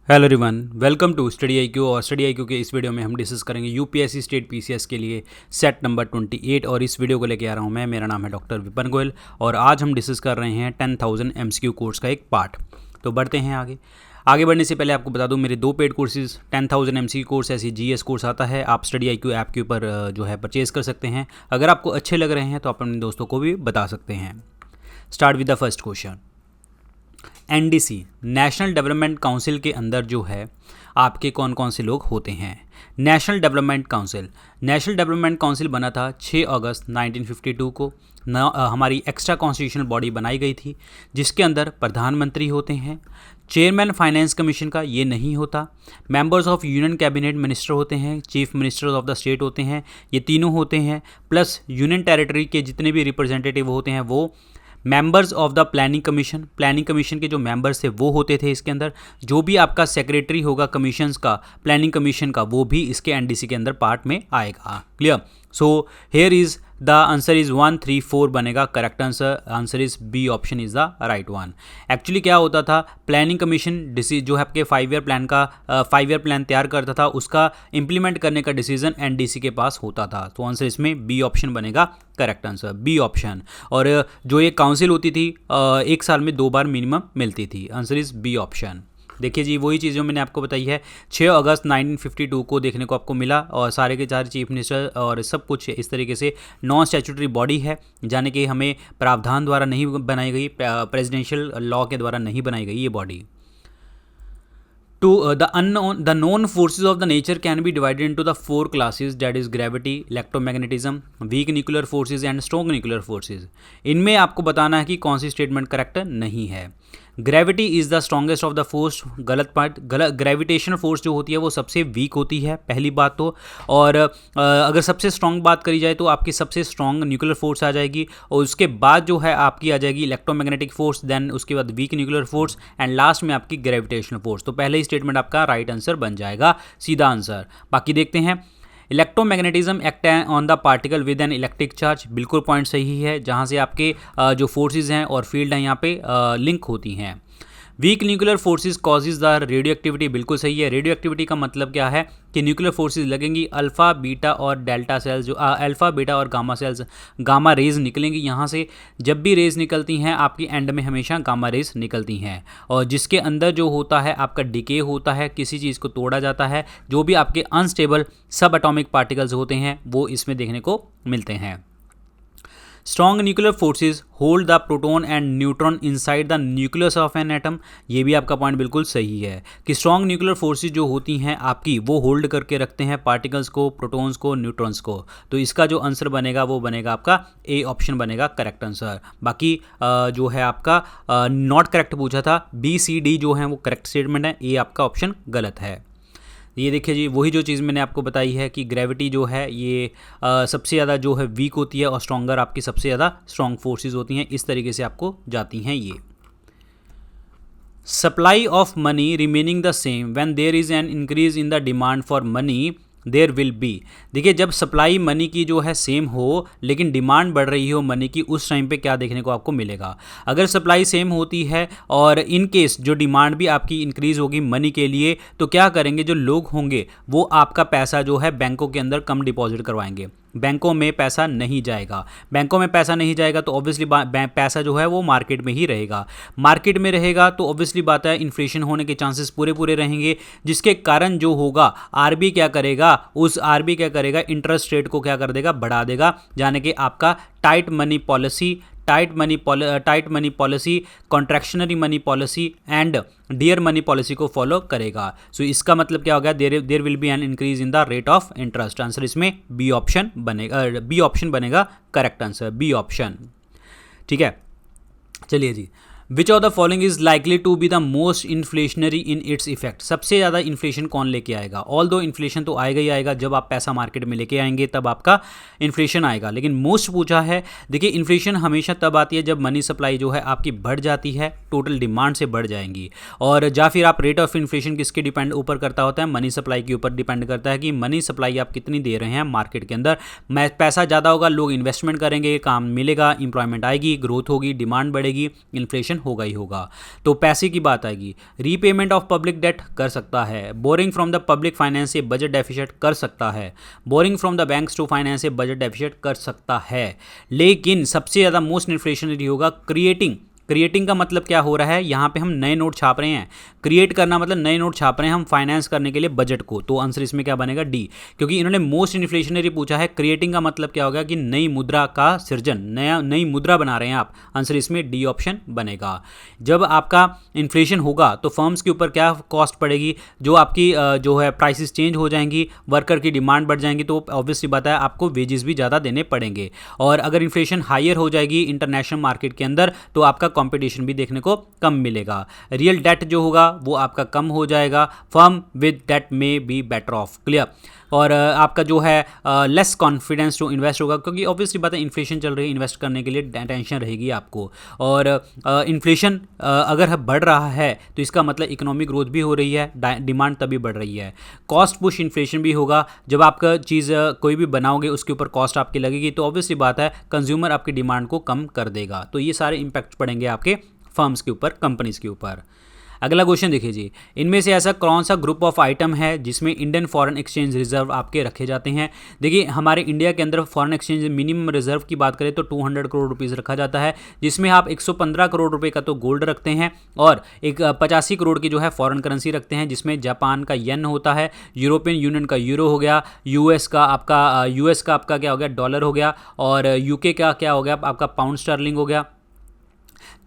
Hello everyone, welcome to study I Q. और study I Q के इस video में हम डिस्कस करेंगे यूपीएससी स्टेट पीसीएस के लिए सेट नंबर 28। और इस वीडियो को लेके आ रहा हूँ मैं, मेरा नाम है डॉक्टर विपिन गोयल और आज हम डिस्कस कर रहे हैं 10,000 एमसीक्यू कोर्स का एक पार्ट। तो बढ़ते हैं आगे बढ़ने से पहले आपको बता दूं, मेरे दो पेड कोर्सेज 10,000 एमसीक्यू कोर्स ऐसी जीएस कोर्स आता है, आप स्टडी आई क्यू ऐप के ऊपर जो है परचेज़ कर सकते हैं। अगर आपको अच्छे लग रहे हैं तो आप अपने दोस्तों को भी बता सकते हैं। Start with the first question. NDC national development council के अंदर जो है आपके कौन कौन से लोग होते हैं। नेशनल डेवलपमेंट काउंसिल बना था 6 अगस्त 1952 को। हमारी एक्स्ट्रा कॉन्स्टिट्यूशनल बॉडी बनाई गई थी जिसके अंदर प्रधानमंत्री होते हैं। चेयरमैन फाइनेंस कमीशन का ये नहीं होता। Members of union cabinet minister होते हैं, chief ministers of the state होते हैं, ये तीनों होते हैं। प्लस यूनियन टेरिटरी के जितने भी रिप्रेजेंटेटिव होते हैं वो members of the planning commission के जो मेंबर्स थे वो होते थे इसके अंदर। जो भी आपका सेक्रेटरी होगा कमीशंस का, प्लानिंग कमीशन का, वो भी इसके एनडीसी के अंदर पार्ट में आएगा। Clear? So here is the answer is 1, 3, 4 बनेगा correct answer. Answer is B option is the right one. Actually क्या होता था, प्लानिंग कमीशन जो है आपके 5 ईयर प्लान का 5 ईयर प्लान तैयार करता था, उसका इंप्लीमेंट करने का डिसीजन एनडीसी के पास होता था। तो आंसर इसमें बी ऑप्शन बनेगा करेक्ट आंसर, बी ऑप्शन। और जो ये काउंसिल होती थी एक साल में 2 बार मिनिमम मिलती थी। Answer is B option. देखिए जी, वही चीज़ जो मैंने आपको बताई है, 6 अगस्त 1952 को देखने को आपको मिला और सारे के सारे चीफ मिनिस्टर और सब कुछ इस तरीके से नॉन स्टैट्यूटरी बॉडी है, जाने कि हमें प्रावधान द्वारा नहीं बनाई गई, प्रेसिडेंशियल लॉ के द्वारा नहीं बनाई गई ये body. The known forces of the nature can be divided into the 4 classes, that is gravity, electromagnetism, weak nuclear forces and strong nuclear forces। इनमें आपको बताना है कि कौन सी स्टेटमेंट करेक्ट नहीं है। Gravity is the strongest of the force, गलत part. Gravitational force जो होती है वो सबसे वीक होती है, पहली बात तो। और अगर सबसे स्ट्रॉन्ग बात करी जाए तो आपकी सबसे स्ट्रॉन्ग न्यूक्लियर फोर्स आ जाएगी और उसके बाद जो है आपकी आ जाएगी इलेक्ट्रोमैग्नेटिक फोर्स, देन उसके बाद weak nuclear force and last में आपकी ग्रेविटेशनल फोर्स। तो पहले ही स्टेटमेंट आपका राइट आंसर बन जाएगा, सीधा आंसर। बाकी देखते हैं। Electromagnetism act on the particle with an electric charge, बिल्कुल पॉइंट सही है, जहाँ से आपके जो फोर्सेज हैं और फील्ड हैं यहाँ पे लिंक होती हैं। Weak nuclear forces causes the radio activity, बिल्कुल सही है। रेडियो एक्टिविटी का मतलब क्या है कि न्यूक्लियर फोर्सेज लगेंगी, अल्फा बीटा और डेल्टा सेल्स, जो अल्फा बीटा और गामा सेल्स, गामा रेज निकलेंगी यहाँ से। जब भी रेज निकलती हैं आपकी एंड में हमेशा गामा रेज निकलती हैं और जिसके अंदर जो होता है आपका डिके होता है, किसी चीज़ को तोड़ा जाता है, जो भी आपके अनस्टेबल सब एटॉमिक पार्टिकल्स होते हैं वो इसमें देखने को मिलते हैं। Strong nuclear forces hold the proton and neutron inside the nucleus of an atom, ये भी आपका पॉइंट बिल्कुल सही है कि स्ट्रॉन्ग न्यूक्लियर फोर्सेज जो होती हैं आपकी वो होल्ड करके रखते हैं पार्टिकल्स को, प्रोटॉन्स को, न्यूट्रॉन्स को। तो इसका जो आंसर बनेगा वो बनेगा आपका ए ऑप्शन बनेगा करेक्ट आंसर। बाकी जो है आपका नॉट करेक्ट पूछा था, बी सी डी जो है वो करेक्ट स्टेटमेंट है, ए आपका ऑप्शन गलत है। ये देखिए जी, वही जो चीज़ मैंने आपको बताई है कि ग्रेविटी जो है ये सबसे ज़्यादा जो है वीक होती है और स्ट्रॉन्गर आपकी सबसे ज़्यादा स्ट्रॉन्ग फोर्सेस होती हैं, इस तरीके से आपको जाती हैं ये। Supply of money remaining the same when there is an increase in the demand for money there will be. देखिए, जब सप्लाई मनी की जो है सेम हो लेकिन डिमांड बढ़ रही हो मनी की, उस टाइम पे क्या देखने को आपको मिलेगा। अगर सप्लाई सेम होती है और इन केस जो डिमांड भी आपकी इंक्रीज होगी मनी के लिए, तो क्या करेंगे, जो लोग होंगे वो आपका पैसा जो है बैंकों के अंदर कम डिपॉजिट करवाएंगे, बैंकों में पैसा नहीं जाएगा। बैंकों में पैसा नहीं जाएगा तो ऑब्वियसली पैसा जो है वो मार्केट में ही रहेगा। मार्केट में रहेगा तो ऑब्वियसली बात है इन्फ्लेशन होने के चांसेस पूरे रहेंगे, जिसके कारण जो होगा आरबीआई क्या करेगा, इंटरेस्ट रेट को क्या कर देगा, बढ़ा देगा, जाने कि आपका tight money policy, contractionary money policy and dear money policy को फॉलो करेगा। सो इसका मतलब क्या होगा, there will be an increase in the rate of interest. Answer इसमें बी ऑप्शन बनेगा करेक्ट आंसर, बी ऑप्शन। ठीक है, चलिए जी। Which of the following is likely to be the most inflationary in its effect, सबसे ज़्यादा inflation कौन लेके आएगा। ऑल दो इन्फ्लेशन तो आएगा ही आएगा, जब आप पैसा मार्केट में लेके आएंगे तब आपका इन्फ्लेशन आएगा, लेकिन मोस्ट पूछा है। देखिए, इन्फ्लेशन हमेशा तब आती है जब मनी सप्लाई जो है आपकी बढ़ जाती है, टोटल डिमांड से बढ़ जाएंगी। और या फिर आप रेट ऑफ इन्फ्लेशन किसके डिपेंड ऊपर करता होता है, मनी सप्लाई के ऊपर डिपेंड करता है कि मनी सप्लाई आप कितनी दे रहे हैं मार्केट के अंदर। पैसा ज़्यादा होगा, लोग इन्वेस्टमेंट करेंगे, काम मिलेगा, इंप्लॉयमेंट आएगी, ग्रोथ होगी, डिमांड बढ़ेगी, इन्फ्लेशन इन्फ्लेशन होगा ही होगा। तो पैसे की बात आएगी, रीपेमेंट ऑफ पब्लिक डेट कर सकता है, borrowing from the public finance से बजट डेफिसिट कर सकता है, borrowing from the banks to finance से बजट डेफिसिट कर सकता है। लेकिन सबसे ज़्यादा मोस्ट इन्फ्लेशनरी होगा क्रिएटिंग का मतलब क्या हो रहा है, यहाँ पे हम नए नोट छाप रहे हैं। क्रिएट करना मतलब नए नोट छाप रहे हैं हम फाइनेंस करने के लिए बजट को, तो आंसर इसमें क्या बनेगा डी, क्योंकि इन्होंने मोस्ट इन्फ्लेशनरी पूछा है। क्रिएटिंग का मतलब क्या होगा कि नई मुद्रा का सृजन, नई मुद्रा बना रहे हैं आप, आंसर इसमें डी ऑप्शन बनेगा। जब आपका इन्फ्लेशन होगा तो फर्म्स के ऊपर क्या कॉस्ट पड़ेगी, जो आपकी जो है प्राइसेस चेंज हो जाएंगी, वर्कर की डिमांड बढ़ जाएंगी, तो ऑब्वियसली बात है आपको वेजेस भी ज़्यादा देने पड़ेंगे। और अगर इन्फ्लेशन हायर हो जाएगी इंटरनेशनल मार्केट के अंदर तो आपका कंपटीशन भी देखने को कम मिलेगा। रियल डेट जो होगा वो आपका कम हो जाएगा, फर्म विद डेट में बी बेटर ऑफ, क्लियर। और आपका जो है लेस कॉन्फिडेंस टू इन्वेस्ट होगा, क्योंकि ऑब्वियसली बात है इन्फ्लेशन चल रही है, इन्वेस्ट करने के लिए टेंशन रहेगी आपको। और इन्फ्लेशन अगर बढ़ रहा है तो इसका मतलब इकोनॉमिक ग्रोथ भी हो रही है, डिमांड तभी बढ़ रही है। कॉस्ट पुश इन्फ्लेशन भी होगा, जब आपका चीज़ कोई भी बनाओगे उसके ऊपर कॉस्ट आपकी लगेगी, तो ऑब्वियसली बात है कंज्यूमर आपकी डिमांड को कम कर देगा। तो ये सारे इम्पैक्ट पड़ेंगे आपके फर्म्स के ऊपर, कंपनीज के ऊपर। अगला क्वेश्चन देखिए जी, इनमें से ऐसा कौन सा ग्रुप ऑफ आइटम है जिसमें इंडियन फॉरेन एक्सचेंज रिजर्व आपके रखे जाते हैं। देखिए हमारे इंडिया के अंदर फॉरेन एक्सचेंज मिनिमम रिजर्व की बात करें तो 200 करोड़ रुपीज़ रखा जाता है, जिसमें आप 115 करोड़ रुपए का तो गोल्ड रखते हैं और एक 85 करोड़ की जो है फॉरेन करेंसी रखते हैं, जिसमें जापान का येन होता है, यूरोपियन यूनियन का यूरो हो गया, यूएस का आपका क्या हो गया, डॉलर हो गया, और यूके का क्या हो गया आपका पाउंड स्टर्लिंग हो गया,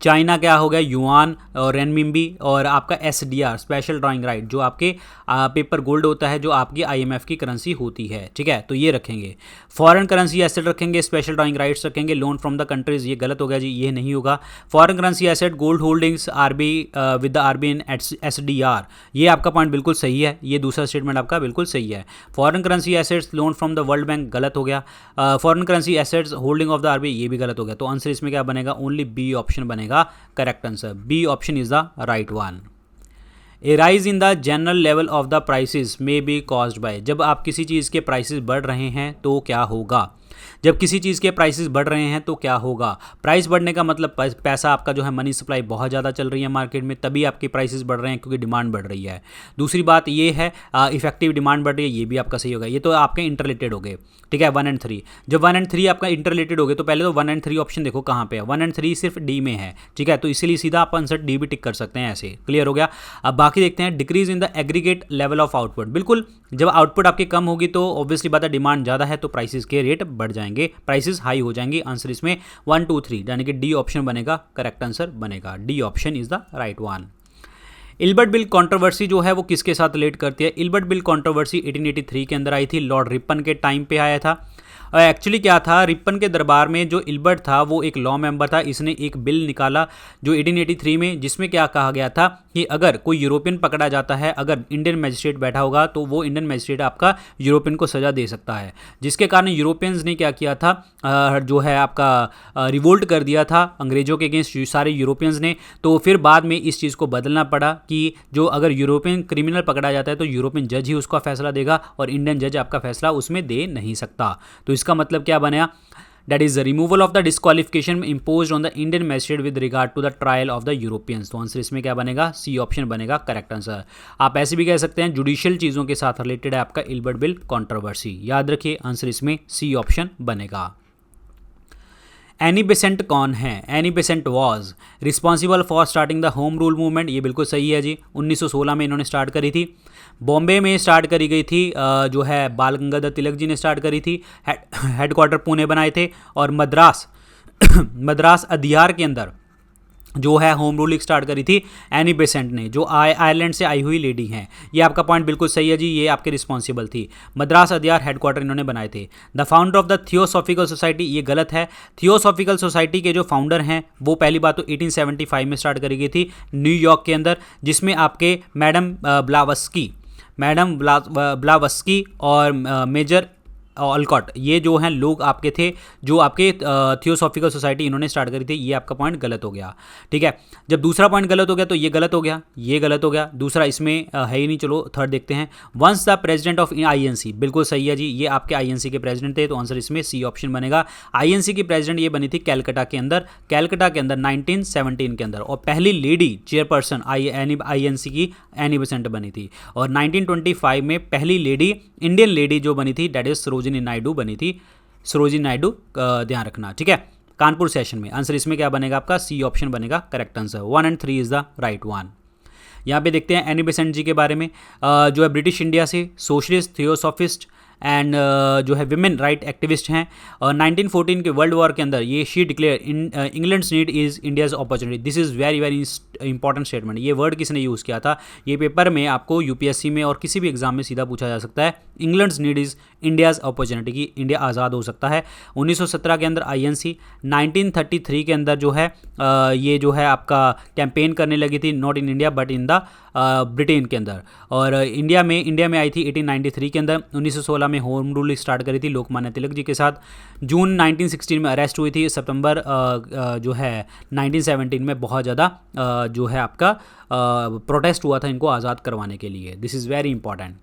चाइना क्या हो गया युआन और रेनमिंबी, और आपका एसडीआर स्पेशल ड्राइंग राइट जो आपके पेपर गोल्ड होता है, जो आपकी आईएमएफ की करेंसी होती है, ठीक है। तो ये रखेंगे, फॉरेन करेंसी एसेट रखेंगे, स्पेशल ड्राइंग राइट्स रखेंगे, लोन फ्रॉम द कंट्रीज, ये गलत हो गया जी, ये नहीं होगा। Foreign currency asset gold holdings RB with the RB in SDR, ये आपका पॉइंट बिल्कुल सही है, ये दूसरा स्टेटमेंट आपका बिल्कुल सही है। Foreign currency assets loan from the World Bank गलत हो गया, foreign currency assets holding of the RB ये भी गलत हो गया। तो आंसर इसमें क्या बनेगा, ओनली बी ऑप्शन बनेगा correct answer, B option is the right one. A rise in the general level of the prices may be caused by, जब आप किसी चीज़ के प्राइसेस बढ़ रहे हैं तो क्या होगा, जब किसी चीज़ के प्राइसेस बढ़ रहे हैं तो क्या होगा। प्राइस बढ़ने का मतलब पैसा आपका जो है मनी सप्लाई बहुत ज़्यादा चल रही है मार्केट में, तभी आपके प्राइसेस बढ़ रहे हैं, क्योंकि डिमांड बढ़ रही है। दूसरी बात ये है इफेक्टिव डिमांड बढ़ रही है, ये भी आपका सही होगा। ये तो आपके इंटरलेटेड हो गए, ठीक है, 1 एंड 3। जब 1 एंड 3 आपका इंटरलेटेड हो गए तो पहले तो 1 एंड 3 ऑप्शन देखो कहाँ पे है, 1 एंड 3 सिर्फ डी में है, ठीक है, तो इसीलिए सीधा आप आंसर डी भी टिक कर सकते हैं, ऐसे क्लियर हो गया। अब बाकी देखते हैं, decrease in the aggregate level of output, बिल्कुल जब आउटपुट आपकी कम होगी तो ऑब्वियसली बात है डिमांड ज़्यादा है तो प्राइसेस के रेट बढ़ जाएंगे, प्राइसेस हाई हो जाएंगी। आंसर इसमें 1 2 3 यानी कि डी ऑप्शन बनेगा, करेक्ट आंसर बनेगा, D option is the right one. Ilbert bill controversy जो है वो किसके साथ रिलेट करती है। इल्बर्ट बिल कंट्रोवर्सी 1883 के अंदर आई थी, लॉर्ड रिपन के टाइम पे आया था। एक्चुअली क्या था, रिपन के दरबार में जो इल्बर्ट था वो एक लॉ मेंबर था, इसने एक बिल निकाला जो 1883 में, जिसमें क्या कहा गया था कि अगर कोई यूरोपियन पकड़ा जाता है, अगर इंडियन मजिस्ट्रेट बैठा होगा तो वो इंडियन मजिस्ट्रेट आपका यूरोपियन को सज़ा दे सकता है, जिसके कारण यूरोपियंस ने क्या किया था, जो है आपका रिवोल्ट कर दिया था अंग्रेज़ों के अगेंस्ट सारे यूरोपियंस ने। तो फिर बाद में इस चीज़ को बदलना पड़ा कि जो अगर यूरोपियन क्रिमिनल पकड़ा जाता है तो यूरोपियन जज ही उसका फैसला देगा और इंडियन जज आपका फैसला उसमें दे नहीं सकता। तो इसका मतलब क्या बना, that is the removal of the disqualification imposed on the Indian magistrate with regard to the trial of the Europeans. तो आंसर इसमें क्या बनेगा, सी ऑप्शन बनेगा, करेक्ट आंसर। आप ऐसे भी कह सकते हैं जुडिशियल चीज़ों के साथ रिलेटेड है आपका इल्बर्ट बिल कंट्रोवर्सी, याद रखिए आंसर इसमें सी ऑप्शन बनेगा। एनी बेसेंट कौन है, Annie Besant was responsible for starting the home rule movement, ये बिल्कुल सही है जी, 1916 में इन्होंने स्टार्ट करी थी। बॉम्बे में स्टार्ट करी गई थी, जो है बाल गंगाधर तिलक जी ने स्टार्ट करी थी, हेडक्वार्टर पुणे बनाए थे। और मद्रास अदियार के अंदर जो है होम रूलिंग स्टार्ट करी थी एनी बेसेंट ने, जो आयरलैंड से आई हुई लेडी हैं। ये आपका पॉइंट बिल्कुल सही है जी, ये आपके रिस्पॉन्सिबल थी। मद्रास अदियार हेडक्वार्टर इन्होंने बनाए थे। The founder of the theosophical society, ये गलत है। थियोसॉफिकल सोसाइटी के जो फाउंडर हैं वो पहली बात तो 1875 में स्टार्ट करी गई थी न्यूयॉर्क के अंदर, जिसमें आपके मैडम ब्लावस्की और मेजर ऑलकॉट, ये जो हैं लोग आपके थे जो आपके थियोसॉफिकल सोसाइटी इन्होंने स्टार्ट करी थी, ये आपका पॉइंट गलत हो गया, ठीक है। जब दूसरा पॉइंट गलत हो गया तो ये गलत हो गया, ये गलत हो गया, दूसरा इसमें है ही नहीं। चलो थर्ड देखते हैं, once the president of INC, बिल्कुल सही है जी, ये आपके आईएनसी के प्रेसिडेंट थे, तो आंसर इसमें सी ऑप्शन बनेगा। आईएनसी की प्रेसिडेंट ये बनी थी कैलकाटा के अंदर 1917 के अंदर, और पहली लेडी चेयरपर्सन आईएनसी की एनी बेसेंट बनी थी, और 1925 में पहली लेडी इंडियन लेडी जो बनी थी दैट इज सरोजिनी नायडू बनी थी, सरोजिनी नायडू, ध्यान रखना, ठीक है, कानपुर सेशन में। आंसर इसमें क्या बनेगा आपका, सी ऑप्शन बनेगा करेक्ट आंसर। 1 और 3 इज द राइट वन। यहाँ पे देखते हैं एनी बेसेंट जी के बारे में, जो है ब्रिटिश इंडिया से सोशलिस्ट, थियोसॉफिस्ट एंड जो है विमेन राइट एक्टिविस्ट हैं, और 1914 के वर्ल्ड वॉर के अंदर ये she declare England's need is India's opportunity. This is very very important statement. ये वर्ड किसने यूज़ किया था, ये पेपर में आपको यूपीएससी में और किसी भी एग्जाम में सीधा पूछा जा सकता है। England's need is India's opportunity, की इंडिया आज़ाद हो सकता है। 1917 के अंदर आईएनसी, 1933 के अंदर जो है ये जो है आपका कैंपेन करने लगी थी, not in India but in the Britain के अंदर, और इंडिया में आई थी 1893 के अंदर। 1916 में होम रूल स्टार्ट करी थी लोकमान्य तिलक जी के साथ। जून 1916 में अरेस्ट हुई थी। सितंबर जो है 1917 में बहुत ज़्यादा जो है आपका प्रोटेस्ट हुआ था इनको आज़ाद करवाने के लिए। This is very important.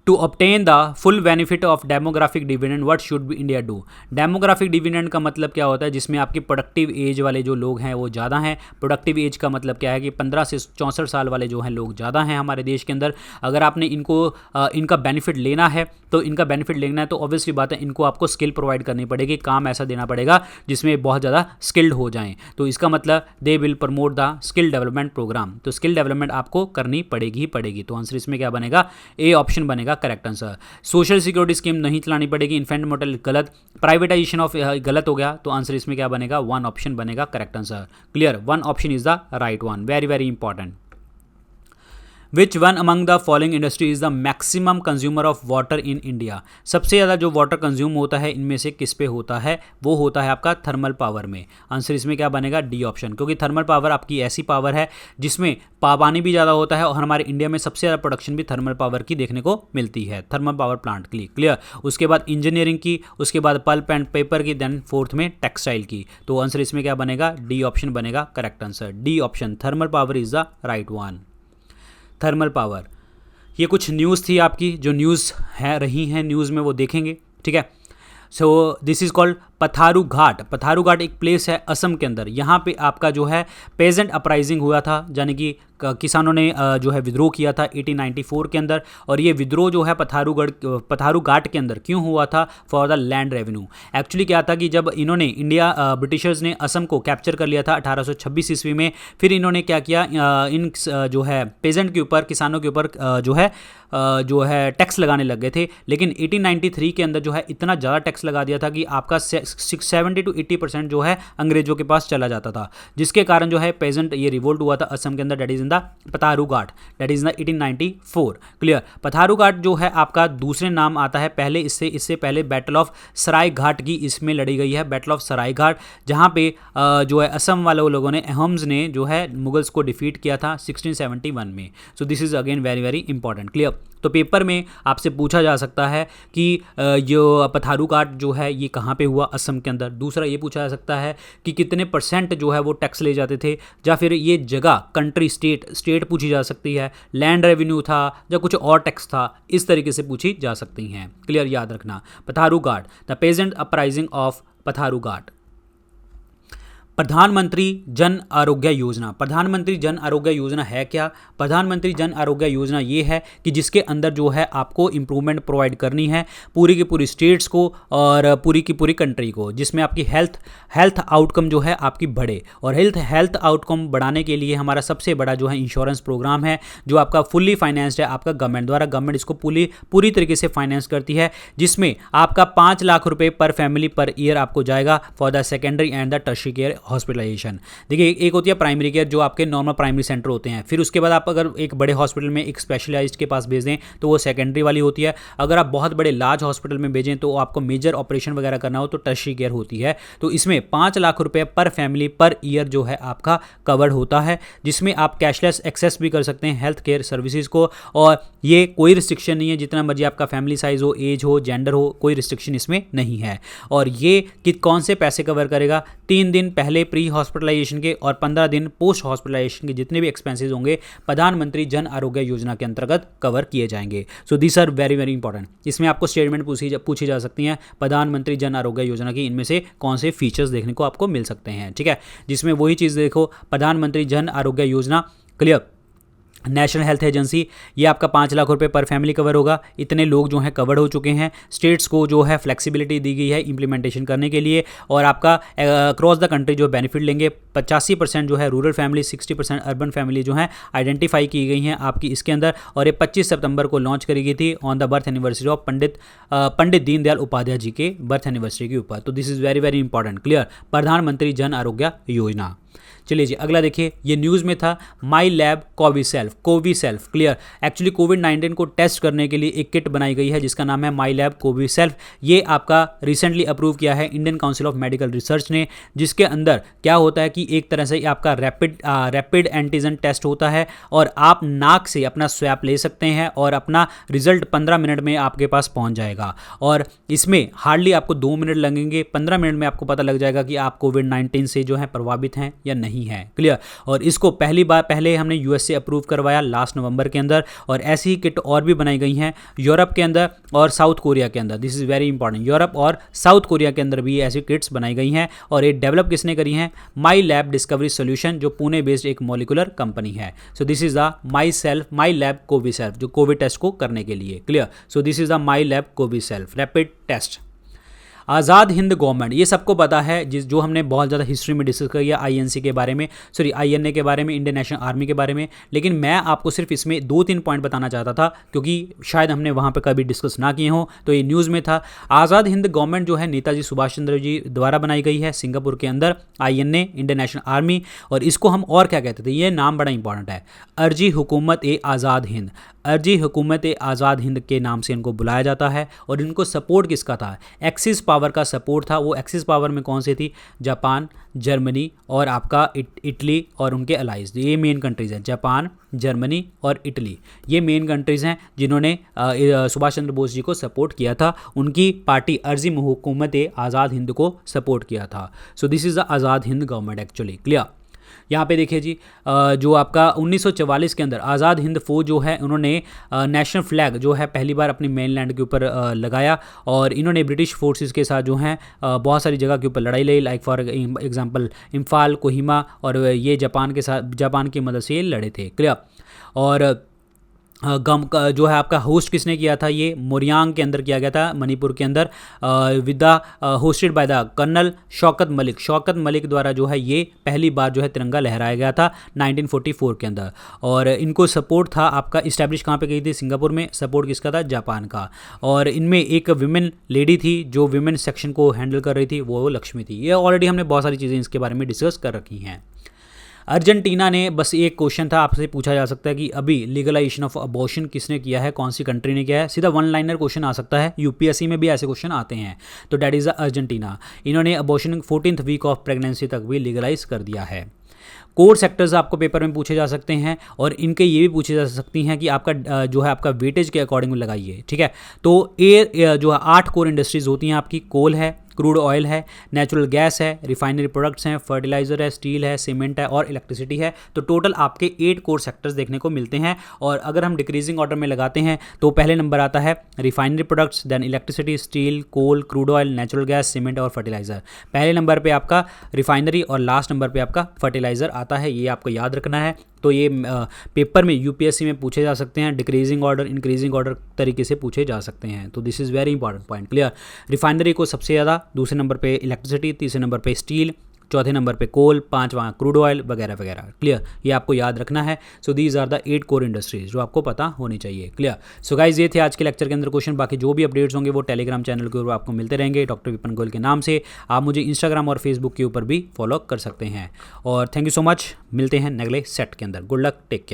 To obtain the full benefit of demographic dividend what should be India do. Demographic dividend का मतलब क्या होता है, जिसमें आपकी प्रोडक्टिव एज वाले जो लोग हैं वो ज़्यादा हैं। प्रोडक्टिव एज का मतलब क्या है कि 15 से 64 साल वाले जो हैं लोग ज़्यादा हैं हमारे देश के अंदर। अगर आपने इनका बेनिफिट लेना है तो इनका बेनिफिट लेना है तो ऑब्वियसली बात है इनको आपको स्किल प्रोवाइड करनी पड़ेगी, काम ऐसा देना पड़ेगा जिसमें बहुत ज़्यादा स्किल्ड हो जाएँ। तो इसका मतलब they will promote the skill development programme. तो स्किल डेवलपमेंट आपको करनी पड़ेगी ही पड़ेगी। तो आंसर इसमें क्या बनेगा, ए ऑप्शन बनेगा correct answer. Social security scheme नहीं चलानी पड़ेगी, इन्फेंट मोर्टेलिटी गलत, प्राइवेटाइजेशन ऑफ गलत हो गया, तो आंसर इसमें क्या बनेगा, 1 ऑप्शन बनेगा correct answer. Clear, 1 option is the right one, very very important. Which one among the following industry is the maximum consumer of water in India. सबसे ज़्यादा जो वाटर कंज्यूम होता है इनमें से किस पे होता है, वो होता है आपका थर्मल पावर में। आंसर इसमें क्या बनेगा, डी ऑप्शन, क्योंकि थर्मल पावर आपकी ऐसी पावर है जिसमें पानी भी ज़्यादा होता है, और हमारे इंडिया में सबसे ज़्यादा प्रोडक्शन भी थर्मल पावर की देखने को मिलती है, थर्मल पावर प्लांट के लिए। क्लियर, उसके बाद इंजीनियरिंग की, उसके बाद पल्प एंड पेपर की, देन फोर्थ में टेक्सटाइल की। तो आंसर इसमें क्या बनेगा, डी ऑप्शन बनेगा correct answer. D option, thermal power is the right one. Thermal power, ये कुछ न्यूज़ थी आपकी, जो न्यूज़ है रही हैं न्यूज़ में वो देखेंगे, ठीक है। सो दिस इज़ कॉल्ड पथारू घाट। पथारू घाट एक प्लेस है असम के अंदर। यहाँ पे आपका जो है पेजेंट अपराइजिंग हुआ था, यानी कि किसानों ने जो है विद्रोह किया था 1894 के अंदर, और ये विद्रोह जो है पथारू घाट के अंदर क्यों हुआ था, for the land revenue. Actually क्या था कि जब इन्होंने ब्रिटिशर्स ने असम को कैप्चर कर लिया था 1826 ईस्वी में, फिर इन्होंने क्या किया, इन जो है पेजेंट के ऊपर, किसानों के ऊपर जो है टैक्स लगाने लग गए थे। लेकिन 1893 के अंदर जो है इतना ज़्यादा टैक्स लगा दिया था कि आपका 70 to 80% जो है अंग्रेजों के पास चला जाता था, जिसके कारण जो है पेजेंट ये रिवोल्ट हुआ था असम के अंदर, that is in the Patharughat, that is in 1894। Clear, Patharughat जो है आपका दूसरे नाम आता है, पहले इससे पहले बैटल ऑफ सराय घाट की इसमें लड़ी गई है, बैटल ऑफ सराय घाट, जहाँ पे जो है असम वाले लोगों ने, अहम्स ने जो है मुगल्स को डिफीट किया था 1671 में। सो this is again very very important. Clear, तो पेपर में आपसे पूछा जा सकता है कि जो पथारू घाट जो है ये कहाँ पे हुआ, असम के अंदर। दूसरा ये पूछा जा सकता है कि कितने % जो है वो टैक्स ले जाते थे, या फिर ये जगह कंट्री स्टेट पूछी जा सकती है, लैंड रेवेन्यू था या कुछ और टैक्स था, इस तरीके से पूछी जा सकती हैं। क्लियर, याद रखना, पथारू घाट, द पेजेंट अपराइजिंग ऑफ पथारू घाट। प्रधानमंत्री जन आरोग्य योजना। प्रधानमंत्री जन आरोग्य योजना है क्या? प्रधानमंत्री जन आरोग्य योजना ये है कि जिसके अंदर जो है आपको इम्प्रूवमेंट प्रोवाइड करनी है पूरी की पूरी स्टेट्स को और पूरी की पूरी कंट्री को, जिसमें आपकी हेल्थ आउटकम जो है आपकी बढ़े। और हेल्थ आउटकम बढ़ाने के लिए हमारा सबसे बड़ा जो है इंश्योरेंस प्रोग्राम है, जो आपका फुल्ली फाइनेंस्ड है आपका गवर्नमेंट द्वारा। गवर्नमेंट इसको पूरी तरीके से फाइनेंस करती है, जिसमें आपका 5 लाख रुपए पर फैमिली पर ईयर आपको जाएगा for the secondary and the tertiary care hospitalisation. देखिए एक होती है प्राइमरी केयर जो आपके नॉर्मल प्राइमरी सेंटर होते हैं, फिर उसके बाद आप अगर एक बड़े हॉस्पिटल में एक स्पेशलाइज्ड के पास भेज दें तो वो सेकेंडरी वाली होती है। अगर आप बहुत बड़े लार्ज हॉस्पिटल में भेजें तो आपको मेजर ऑपरेशन वगैरह करना हो तो टर्शियरी केयर होती है। तो इसमें 5 लाख रुपए पर फैमिली पर ईयर जो है आपका कवर्ड होता है, जिसमें आप कैशलेस एक्सेस भी कर सकते हैं हेल्थ केयर सर्विसेज को, और ये कोई रिस्ट्रिक्शन नहीं है, जितना मर्जी आपका फैमिली साइज हो, एज हो, जेंडर हो, कोई रिस्ट्रिक्शन इसमें नहीं है। और ये कि कौन से पैसे कवर करेगा, 3 दिन पहले प्री हॉस्पिटलाइजेशन के और 15 दिन पोस्ट हॉस्पिटलाइजेशन के जितने भी एक्सपेंसेस होंगे प्रधानमंत्री जन आरोग्य योजना के अंतर्गत कवर किए जाएंगे। So this are very very important. इसमें आपको स्टेटमेंट पूछी जा सकती हैं प्रधानमंत्री जन आरोग्य योजना की, इनमें से कौन से फीचर्स देखने को आपको मिल सकते हैं, ठीक है। जिसमें वही चीज़ देखो, प्रधानमंत्री Jan Arogya Yojana, clear, national health agency, ये आपका 5 लाख रुपए पर फैमिली कवर होगा। इतने लोग जो हैं कवर्ड हो चुके हैं। स्टेट्स को जो है फ्लेक्सिबिलिटी दी गई है इम्प्लीमेंटेशन करने के लिए, और आपका अक्रॉस द कंट्री जो बेनिफिट लेंगे। 85% जो है रूरल फैमिली, 60% अर्बन फैमिली जो है आइडेंटिफाई की गई हैं आपकी इसके अंदर। और ये 25 सितंबर को लॉन्च करी गई थी on the birth anniversary of Pandit Deendayal Upadhyaya ji के बर्थ एनिवर्सरी के ऊपर। तो this is very very important, clear, Pradhan Mantri Jan Arogya Yojana. चलिए जी अगला देखिए, ये न्यूज़ में था माई लैब कोविसेल्फ, क्लियर। एक्चुअली कोविड-19 को टेस्ट करने के लिए एक किट बनाई गई है जिसका नाम है माई लैब कोविसेल्फ। ये आपका रिसेंटली अप्रूव किया है Indian council of medical research ने, जिसके अंदर क्या होता है कि एक तरह से आपका रैपिड एंटीजन टेस्ट होता है, और आप नाक से अपना स्वैप ले सकते हैं और अपना रिजल्ट 15 मिनट में आपके पास पहुंच जाएगा। और इसमें हार्डली आपको 2 मिनट लगेंगे, 15 मिनट में आपको पता लग जाएगा कि आप कोविड-19 से जो है प्रभावित हैं या नहीं है, क्लियर। और इसको पहले हमने यूएस से अप्रूव करवाया लास्ट नवंबर के अंदर, और ऐसी ही किट और भी बनाई गई हैं यूरोप के अंदर और साउथ कोरिया के अंदर। This is very important, Europe और साउथ कोरिया के अंदर भी ऐसी किट्स बनाई गई हैं, और ये डेवलप किसने करी हैं, माई लैब डिस्कवरी सोल्यूशन, जो पुणे बेस्ड एक मॉलिकुलर कंपनी है। So this is the my lab CoviSelf, जो कोविड टेस्ट को करने के लिए, क्लियर। So this is the my lab CoviSelf rapid test. Azad Hind government, ये सबको पता है, जो हमने बहुत ज़्यादा हिस्ट्री में डिस्कस किया आईएनसी के बारे में, सॉरी आईएनए के बारे में, इंडियन नेशनल आर्मी के बारे में। लेकिन मैं आपको सिर्फ इसमें 2-3 पॉइंट बताना चाहता था, क्योंकि शायद हमने वहाँ पे कभी डिस्कस ना किए हों। तो ये न्यूज़ में था, आज़ाद हिंद गवर्नमेंट जो है नेताजी सुभाष चंद्र जी द्वारा बनाई गई है सिंगापुर के अंदर, आईएनए इंडियन नेशनल आर्मी। और इसको हम और क्या कहते थे, ये नाम बड़ा इंपॉर्टेंट है, अर्जी हुकूमत ए आज़ाद हिंद। अर्जी हुकूमत ए आज़ाद हिंद के नाम से इनको बुलाया जाता है। और इनको सपोर्ट किसका था, एक्सिस पावर का सपोर्ट था। वो एक्सिस पावर में कौन सी थी, जापान, जर्मनी और आपका इटली और उनके अलाइज, ये मेन कंट्रीज़ हैं, जापान, जर्मनी और इटली, ये मेन कंट्रीज़ हैं जिन्होंने सुभाष चंद्र बोस जी को सपोर्ट किया था। उनकी पार्टी अर्जी हुकूमत ए आज़ाद हिंद को सपोर्ट किया था। So this is the Azad Hind government actually, clear. यहाँ पे देखिए जी, जो आपका 1944 के अंदर आज़ाद हिंद फौज जो है, उन्होंने नेशनल फ्लैग जो है पहली बार अपनी मेनलैंड के ऊपर लगाया, और इन्होंने ब्रिटिश फोर्सेस के साथ जो हैं बहुत सारी जगह के ऊपर लड़ाई लड़ी, like for example Imphal, Kohima, और ये जापान की मदद से ये लड़े थे, क्लियर। और जो है आपका होस्ट किसने किया था, ये मोरियांग के अंदर किया गया था, मणिपुर के अंदर, with the hosted by the colonel Shaukat Malik द्वारा जो है ये पहली बार जो है तिरंगा लहराया गया था 1944 के अंदर। और इनको सपोर्ट था आपका, इस्टेब्लिश कहाँ पे गई थी, सिंगापुर में। सपोर्ट किसका था, जापान का। और इनमें एक विमेन लेडी थी जो विमेन सेक्शन को हैंडल कर रही थी, वो लक्ष्मी थी। ये ऑलरेडी हमने बहुत सारी चीज़ें इसके बारे में डिस्कस कर रखी हैं। अर्जेंटीना ने, बस एक क्वेश्चन था आपसे पूछा जा सकता है कि अभी लीगलाइजेशन ऑफ अबॉर्शन किसने किया है, कौन सी कंट्री ने किया है, सीधा 1 लाइनर क्वेश्चन आ सकता है, यूपीएससी में भी ऐसे क्वेश्चन आते हैं। तो डैट इज़ द अर्जेंटीना। इन्होंने abortion 14th week of pregnancy तक भी लीगलाइज कर दिया है। कोर सेक्टर्स आपको पेपर में पूछे जा सकते हैं, और इनके ये भी पूछे जा सकती हैं कि आपका जो है आपका वेटेज के अकॉर्डिंग लगाइए, ठीक है। तो ये जो है 8 कोर इंडस्ट्रीज़ होती हैं आपकी, कोल है, क्रूड ऑयल है, नेचुरल गैस है, रिफाइनरी प्रोडक्ट्स हैं, फर्टिलाइजर है, स्टील है, सीमेंट है और इलेक्ट्रिसिटी है। तो टोटल आपके 8 कोर सेक्टर्स देखने को मिलते हैं। और अगर हम डिक्रीजिंग ऑर्डर में लगाते हैं तो पहले नंबर आता है refinery products, then electricity, steel, coal, crude oil, natural gas, cement और फर्टिलाइजर। पहले नंबर पर आपका रिफाइनरी और लास्ट नंबर पर आपका फर्टिलाइजर आता है, ये आपको याद रखना है। तो ये पेपर में यूपीएससी में पूछे जा सकते हैं, डिक्रीजिंग ऑर्डर, इंक्रीजिंग ऑर्डर तरीके से पूछे जा सकते हैं। तो this is very important point, clear. Refinery को सबसे ज़्यादा, दूसरे नंबर पे इलेक्ट्रिसिटी, तीसरे नंबर पे स्टील, चौथे नंबर पे कोल, पांचवा क्रूड ऑयल वगैरह वगैरह। क्लियर, ये आपको याद रखना है। So these are the 8 core industries जो आपको पता होनी चाहिए। क्लियर। सो गाइज ये थे आज के लेक्चर के अंदर क्वेश्चन। बाकी जो भी अपडेट्स होंगे वो टेलीग्राम चैनल के ऊपर आपको मिलते रहेंगे डॉक्टर विपिन गोयल के नाम से। आप मुझे इंस्टाग्राम और फेसबुक के ऊपर भी फॉलो कर सकते हैं। और थैंक यू सो मच, मिलते हैं अगले सेट के अंदर। Good luck, take care.